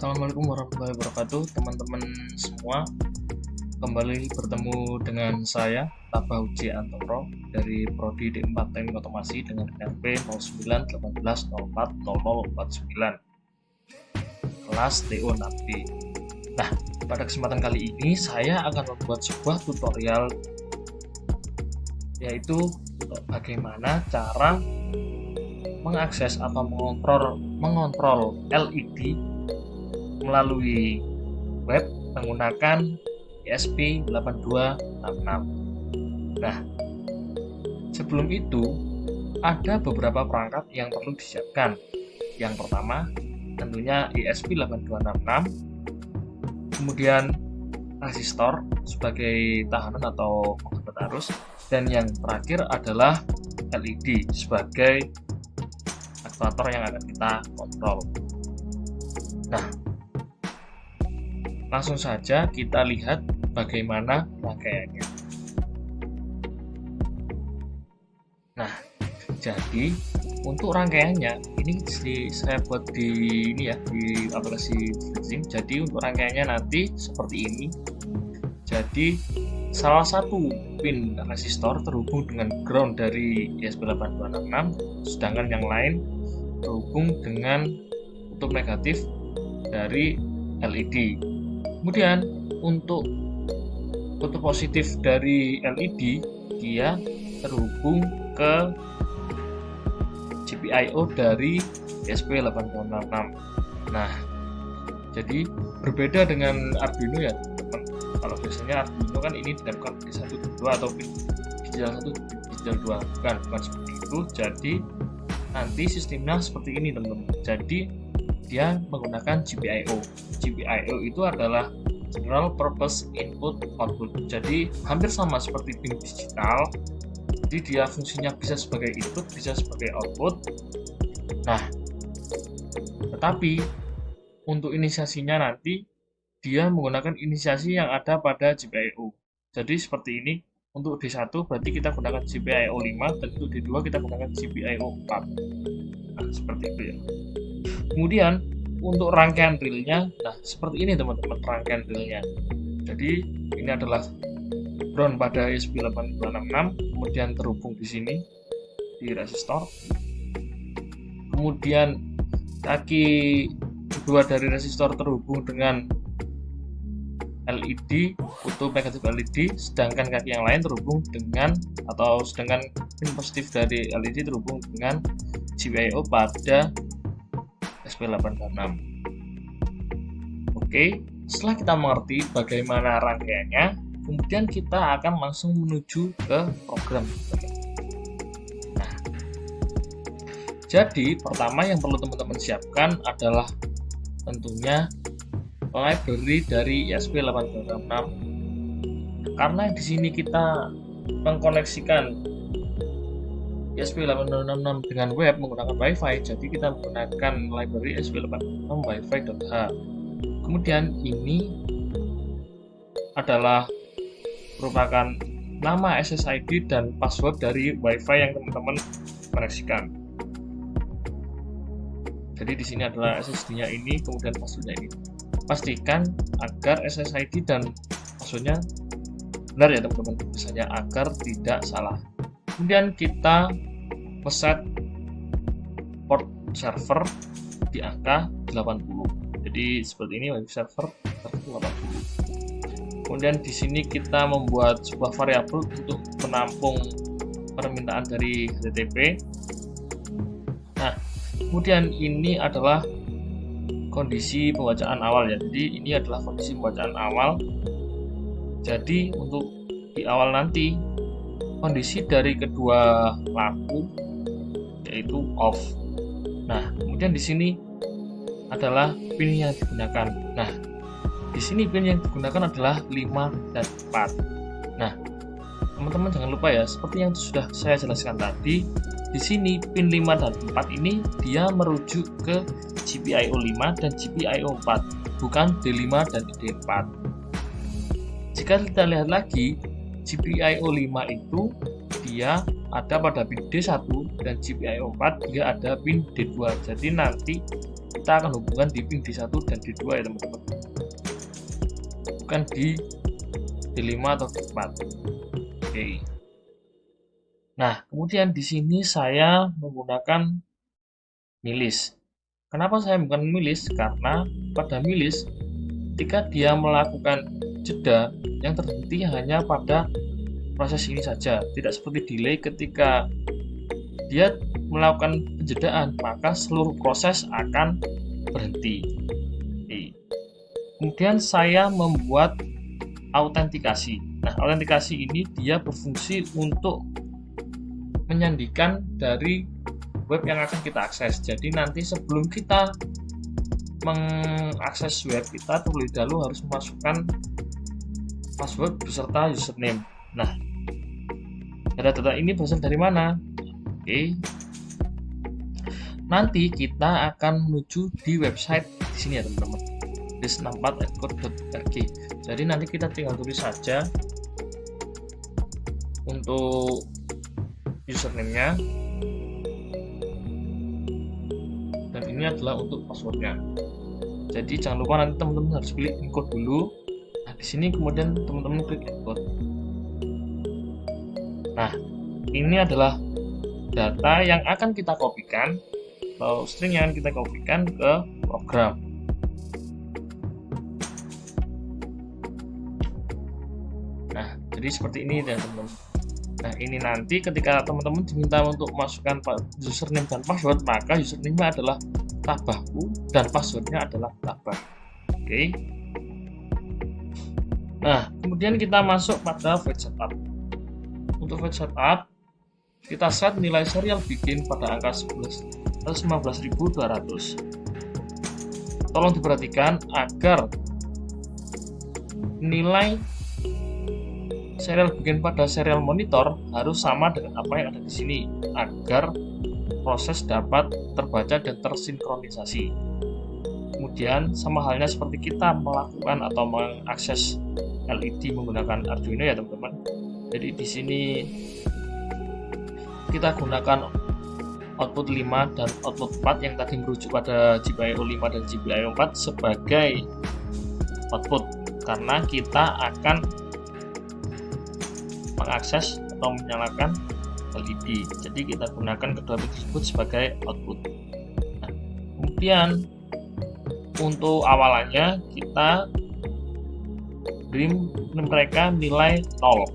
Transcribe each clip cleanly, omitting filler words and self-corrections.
Assalamualaikum warahmatullahi wabarakatuh, teman-teman semua. Kembali bertemu dengan saya, Tabah Uji Antoro dari Prodi D4 Teknik Otomasi dengan NP 0918040049 kelas TO Nabi. Nah, pada kesempatan kali ini saya akan membuat sebuah tutorial, yaitu bagaimana cara mengakses atau mengontrol LED melalui web menggunakan ESP8266. Nah, sebelum itu ada beberapa perangkat yang perlu disiapkan. Yang pertama tentunya ESP8266, kemudian resistor sebagai tahanan atau penghambat arus, dan yang terakhir adalah LED sebagai aktuator yang akan kita kontrol. Nah, langsung saja kita lihat bagaimana rangkaiannya. Nah, jadi untuk rangkaiannya ini saya buat di aplikasi Freezing. Jadi untuk rangkaiannya nanti seperti ini. Jadi salah satu pin resistor terhubung dengan ground dari ESP8266, sedangkan yang lain terhubung dengan kutub negatif dari LED. Kemudian untuk kutub positif dari LED dia terhubung ke GPIO dari ESP8266. Nah, jadi berbeda dengan Arduino ya teman. Kalau biasanya Arduino kan ini dilakukan di 1 dan 2 atau digital 1 digital 2, bukan seperti itu. Jadi nanti sistemnya seperti ini teman-teman. Jadi dia menggunakan GPIO. GPIO itu adalah General Purpose Input Output. Jadi hampir sama seperti pin digital. Jadi dia fungsinya bisa sebagai input, bisa sebagai output. Nah, tetapi untuk inisiasinya nanti dia menggunakan inisiasi yang ada pada GPIO. Jadi seperti ini. Untuk D1 berarti kita gunakan GPIO 5, dan untuk D2 kita gunakan GPIO 4. Nah, seperti itu ya. Kemudian untuk rangkaian realnya, nah seperti ini teman-teman rangkaian realnya. Jadi ini adalah ground pada ESP8266, kemudian terhubung di sini di resistor. Kemudian kaki kedua dari resistor terhubung dengan LED, kutub negatif LED, sedangkan kaki yang lain terhubung dengan sedangkan pin positif dari LED terhubung dengan GPIO pada ESP8266. Oke, setelah kita mengerti bagaimana rangkaiannya, kemudian kita akan langsung menuju ke program. Nah, jadi pertama yang perlu teman-teman siapkan adalah tentunya library dari ESP8266. Karena di sini kita mengkoneksikan ESP8266 dengan web menggunakan Wi-Fi, jadi kita menggunakan library ESP8266 Wi-Fi.h. Kemudian ini adalah merupakan nama SSID dan password dari Wi-Fi yang teman-teman koneksikan. Jadi di sini adalah SSD-nya ini, kemudian password-nya ini. Pastikan agar SSID dan password-nya benar ya teman-teman, misalnya agar tidak salah. Kemudian kita set port server di angka 80. Jadi seperti ini, web server 80. Kemudian di sini kita membuat sebuah variabel untuk menampung permintaan dari HTTP. Nah, kemudian ini adalah kondisi pembacaan awal ya. Jadi ini adalah kondisi pembacaan awal. Jadi untuk di awal nanti kondisi dari kedua lampu yaitu off. Nah, kemudian di sini adalah pin yang digunakan. Nah, di sini pin yang digunakan adalah 5 dan 4. Nah, teman-teman jangan lupa ya, seperti yang sudah saya jelaskan tadi, di sini pin 5 dan 4 ini dia merujuk ke GPIO 5 dan GPIO 4, bukan D5 dan D4. Jika kita lihat lagi, GPIO 5 itu dia ada pada pin D1 dan GPIO 4 dia ada pin D2. Jadi nanti kita akan hubungkan di ping D1 dan D2 ya teman-teman, bukan di D5 atau D4. Oke. Nah, kemudian di sini saya menggunakan milis. Kenapa saya menggunakan milis? Karena pada milis, ketika dia melakukan jeda, yang terhenti hanya pada proses ini saja, tidak seperti delay. Ketika dia melakukan penjedaan, maka seluruh proses akan berhenti. Kemudian saya membuat autentikasi. Nah, autentikasi ini dia berfungsi untuk menyandikan dari web yang akan kita akses. Jadi nanti sebelum kita mengakses web, kita terlebih dahulu harus memasukkan password beserta username. Nah, data-data ini berasal dari mana? Oke. Nanti kita akan menuju di website di sini ya teman-teman, dis64.co.id. Jadi nanti kita tinggal tulis saja untuk username-nya, dan ini adalah untuk passwordnya. Jadi jangan lupa nanti teman-teman harus pilih encode dulu. Nah, di sini kemudian teman-teman klik encode. Nah, ini adalah data yang akan kita kopikan atau string yang kita kopikan ke program. Nah, jadi seperti ini ya teman-teman. Nah, ini nanti ketika teman-teman diminta untuk masukkan username dan password, maka username-nya adalah tabahku dan passwordnya adalah tabah. Oke. Nah, kemudian kita masuk pada fetch setup. Untuk fetch setup, kita set nilai serial bikin pada angka 15.200. Tolong diperhatikan agar nilai serial bikin pada serial monitor harus sama dengan apa yang ada di sini agar proses dapat terbaca dan tersinkronisasi. Kemudian sama halnya seperti kita melakukan atau mengakses LED menggunakan Arduino ya teman-teman. Jadi di sini kita gunakan output 5 dan output 4 yang tadi merujuk pada GPIO 5 dan GPIO 4 sebagai output, karena kita akan mengakses atau menyalakan LED. Jadi kita gunakan kedua bit tersebut sebagai output. Nah, kemudian untuk awalannya kita beri mereka nilai 0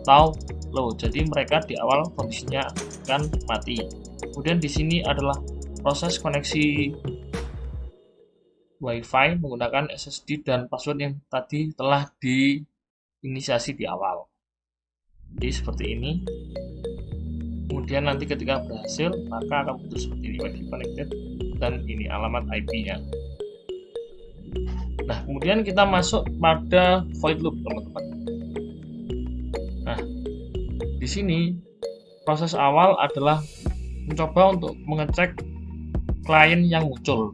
atau low. Jadi mereka di awal kondisinya akan mati. Kemudian di sini adalah proses koneksi WiFi menggunakan SSD dan password yang tadi telah diinisiasi di awal. Jadi seperti ini. Kemudian nanti ketika berhasil, maka akan muncul seperti ini, WiFi connected, dan ini alamat IP-nya. Nah, kemudian kita masuk pada void loop, teman-teman. Nah, di sini proses awal adalah mencoba untuk mengecek klien yang muncul.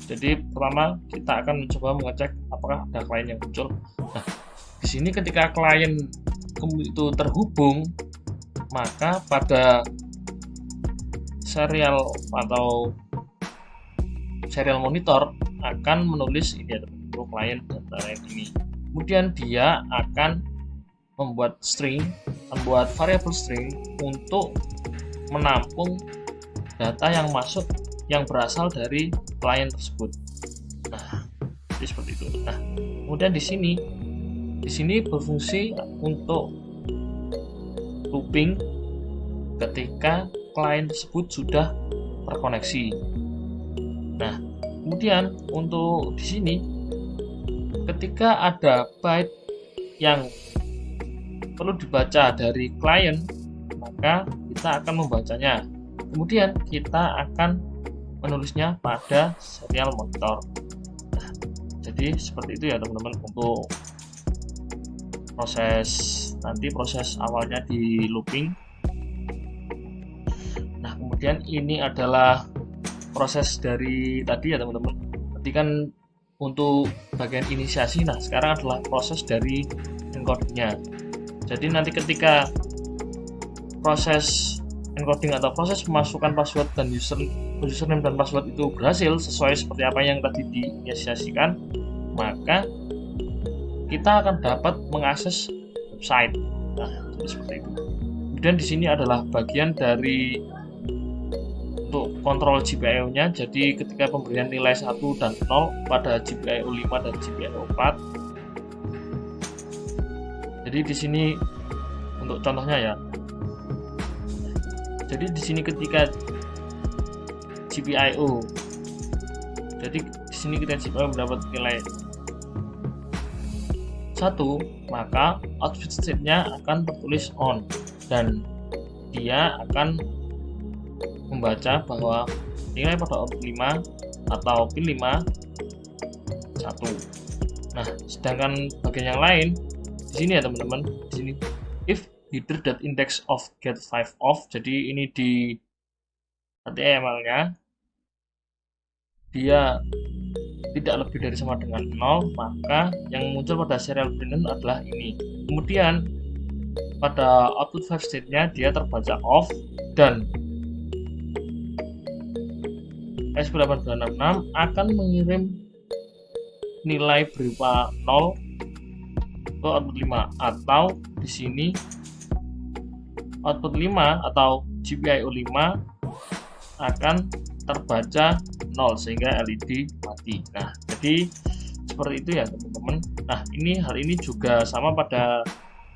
Jadi pertama kita akan mencoba mengecek apakah ada klien yang muncul. Nah, di sini ketika klien itu terhubung, maka pada serial atau serial monitor akan menulis ini ada untuk klien dan klien ini. Kemudian dia akan membuat variabel string untuk menampung data yang masuk yang berasal dari klien tersebut. Nah, jadi seperti itu. Nah, kemudian di sini berfungsi untuk looping ketika klien tersebut sudah terkoneksi. Nah, kemudian untuk di sini ketika ada byte yang perlu dibaca dari klien, maka kita akan membacanya. Kemudian kita akan menulisnya pada serial monitor. Nah, jadi seperti itu ya teman-teman untuk proses awalnya di looping. Nah, kemudian ini adalah proses dari tadi ya teman-teman. Tadi kan untuk bagian inisiasi. Nah, sekarang adalah proses dari encodingnya. Jadi nanti ketika proses encoding atau proses memasukkan password dan username dan password itu berhasil sesuai seperti apa yang tadi diinisiasikan, maka kita akan dapat mengakses website. Nah, jadi seperti itu. Kemudian di sini adalah bagian dari untuk kontrol GPIO-nya. Jadi ketika pemberian nilai 1 dan 0 pada GPIO 5 dan GPIO 4. Jadi di sini untuk contohnya ya. Jadi di sini ketika GPIO, jadi di sini kita GPIO mendapat nilai 1, maka output state-nya akan tertulis on dan dia akan membaca bahwa nilai pada output 5 atau pin 5 1. Nah, sedangkan bagian yang lain di sini ya teman-teman, di sini if header.index of get 5 off, jadi ini di HTML-nya dia tidak lebih dari sama dengan 0, maka yang muncul pada serial printer adalah ini. Kemudian pada output 5 state-nya dia terbaca off dan ESP8266 akan mengirim nilai berupa 0 ke output 5, atau di sini output 5 atau GPIO 5 akan terbaca 0 sehingga LED mati. Nah, jadi seperti itu ya teman-teman. Nah, hal ini juga sama pada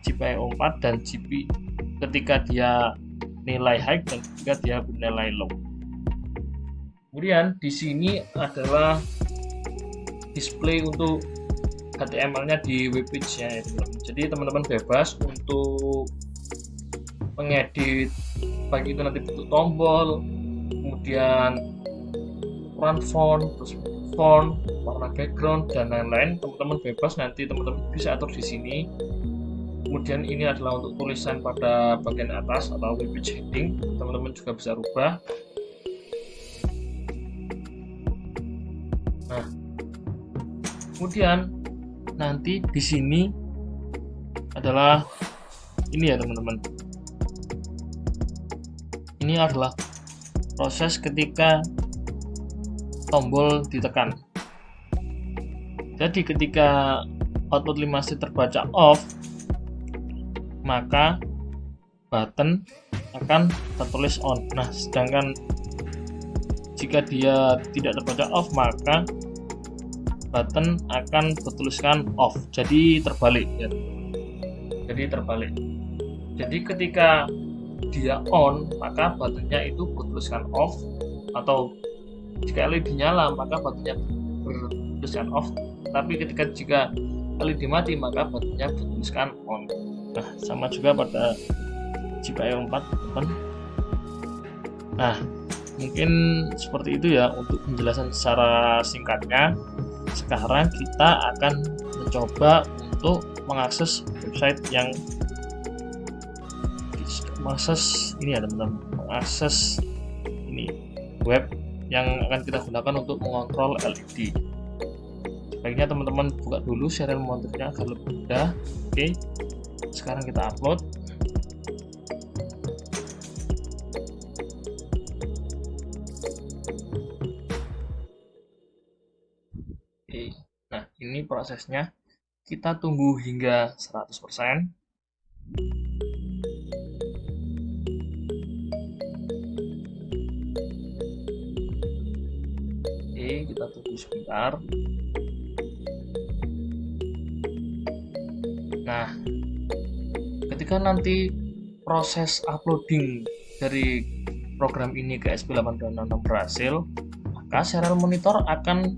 GPIO 4 dan GP ketika dia nilai high dan ketika dia bernilai low. Kemudian di sini adalah display untuk HTML-nya di webpage-nya ya teman-teman. Jadi teman-teman bebas untuk mengedit baik itu nanti bentuk tombol, kemudian ukuran font, terus font, warna background dan lain-lain. Teman-teman bebas, nanti teman-teman bisa atur di sini. Kemudian ini adalah untuk tulisan pada bagian atas atau webpage heading, teman-teman juga bisa rubah. Nah, kemudian nanti di sini adalah ini ya teman-teman. Ini adalah proses ketika tombol ditekan. Jadi ketika output 5 state terbaca off, maka button akan tertulis on. Nah, sedangkan jika dia tidak terbaca off, maka button akan bertuliskan off. Jadi terbalik ya. Jadi terbalik. Jadi ketika dia on, maka buttonnya itu bertuliskan off, atau jika LED nyala maka buttonnya bertuliskan off. Tapi jika LED mati maka buttonnya bertuliskan on. Nah, sama juga pada GPIO 4 teman. Nah, mungkin seperti itu ya untuk penjelasan secara singkatnya. Sekarang kita akan mencoba untuk mengakses website yang mengakses ini ya teman-teman, mengakses ini web yang akan kita gunakan untuk mengontrol LED. Sebaiknya teman-teman buka dulu serial monitornya agar lebih mudah. Oke, sekarang kita upload. Oke, nah ini prosesnya, kita tunggu hingga 100%. Kita tunggu sebentar. Nah, ketika nanti proses uploading dari program ini ke ESP8266 berhasil, maka serial monitor akan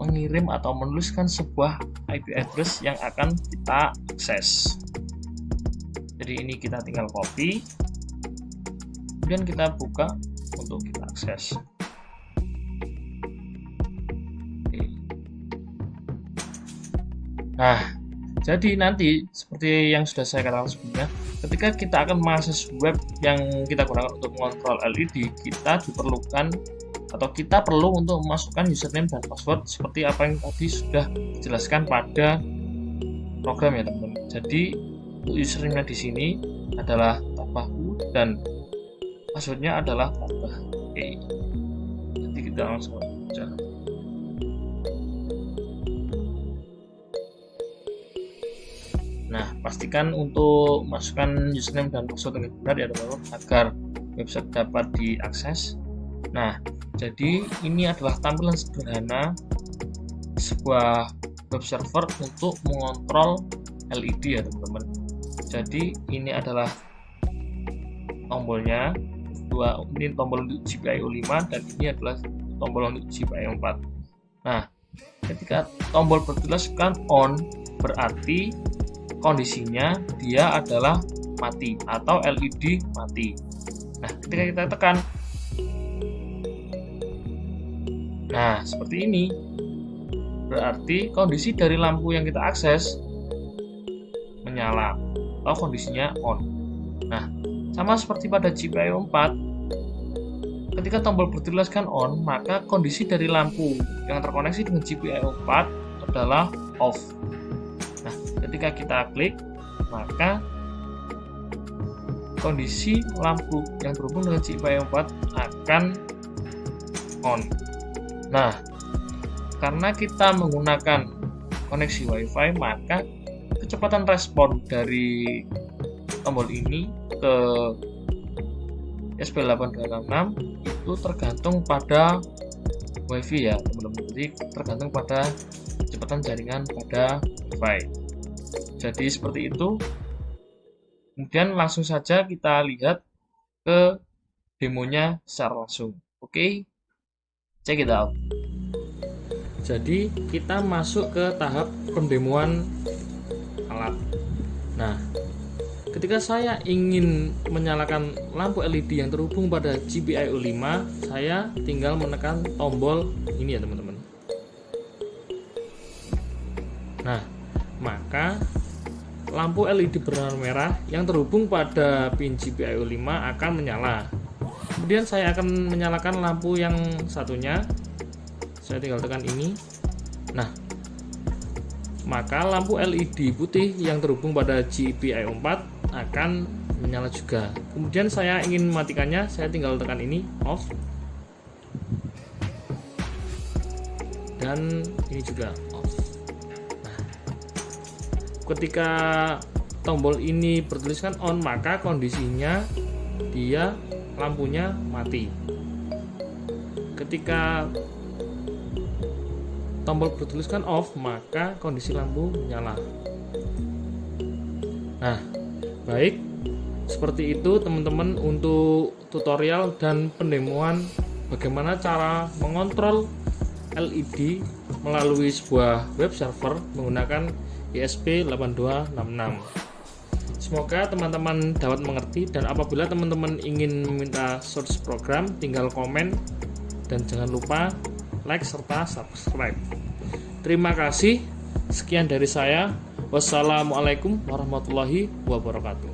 mengirim atau menuliskan sebuah IP address yang akan kita akses. Jadi ini kita tinggal copy, kemudian kita buka untuk kita akses. Nah, jadi nanti seperti yang sudah saya katakan sebelumnya, ketika kita akan mengakses web yang kita gunakan untuk mengontrol LED, kita diperlukan atau kita perlu untuk memasukkan username dan password seperti apa yang tadi sudah dijelaskan pada program ya teman-teman. Jadi username di sini adalah tabahu dan passwordnya adalah tambah E. Jadi kita langsung aja. Nah, pastikan untuk masukkan username dan password dengan benar ya teman-teman, agar website dapat diakses. Nah, jadi ini adalah tampilan sederhana sebuah web server untuk mengontrol LED ya teman-teman. Jadi ini adalah tombolnya, ini tombol untuk GPIO 5 dan ini adalah tombol untuk GPIO 4. Nah, ketika tombol bertuliskan on, berarti kondisinya dia adalah mati atau LED mati. Nah, ketika kita tekan, nah seperti ini, berarti kondisi dari lampu yang kita akses menyala atau kondisinya on. Nah, sama seperti pada GPIO 4, ketika tombol bertuliskan on, maka kondisi dari lampu yang terkoneksi dengan GPIO 4 adalah off. Nah, ketika kita klik, maka kondisi lampu yang terhubung dengan GPIO 4 akan on. Nah, karena kita menggunakan koneksi WiFi, maka kecepatan respon dari tombol ini ke ESP8266 itu tergantung pada WiFi ya teman-teman. Jadi tergantung pada kecepatan jaringan pada WiFi. Jadi seperti itu. Kemudian langsung saja kita lihat ke demonya secara langsung. Oke, check it out. Jadi kita masuk ke tahap pendemoan alat. Nah, ketika saya ingin menyalakan lampu LED yang terhubung pada GPIO 5, saya tinggal menekan tombol ini ya teman-teman. Nah, maka lampu LED berwarna merah yang terhubung pada pin GPIO 5 akan menyala. Kemudian saya akan menyalakan lampu yang satunya. Saya tinggal tekan ini. Nah, maka lampu LED putih yang terhubung pada GPIO 4 akan menyala juga. Kemudian saya ingin mematikannya, saya tinggal tekan ini, off. Dan ini juga off. Nah, ketika tombol ini bertuliskan on, maka kondisinya dia lampunya mati. Ketika tombol bertuliskan off, maka kondisi lampu menyala. Nah, baik, seperti itu teman-teman untuk tutorial dan pendemoan bagaimana cara mengontrol LED melalui sebuah web server menggunakan ESP8266. Semoga teman-teman dapat mengerti, dan apabila teman-teman ingin meminta source program, tinggal komen dan jangan lupa like serta subscribe. Terima kasih. Sekian dari saya. Wassalamualaikum warahmatullahi wabarakatuh.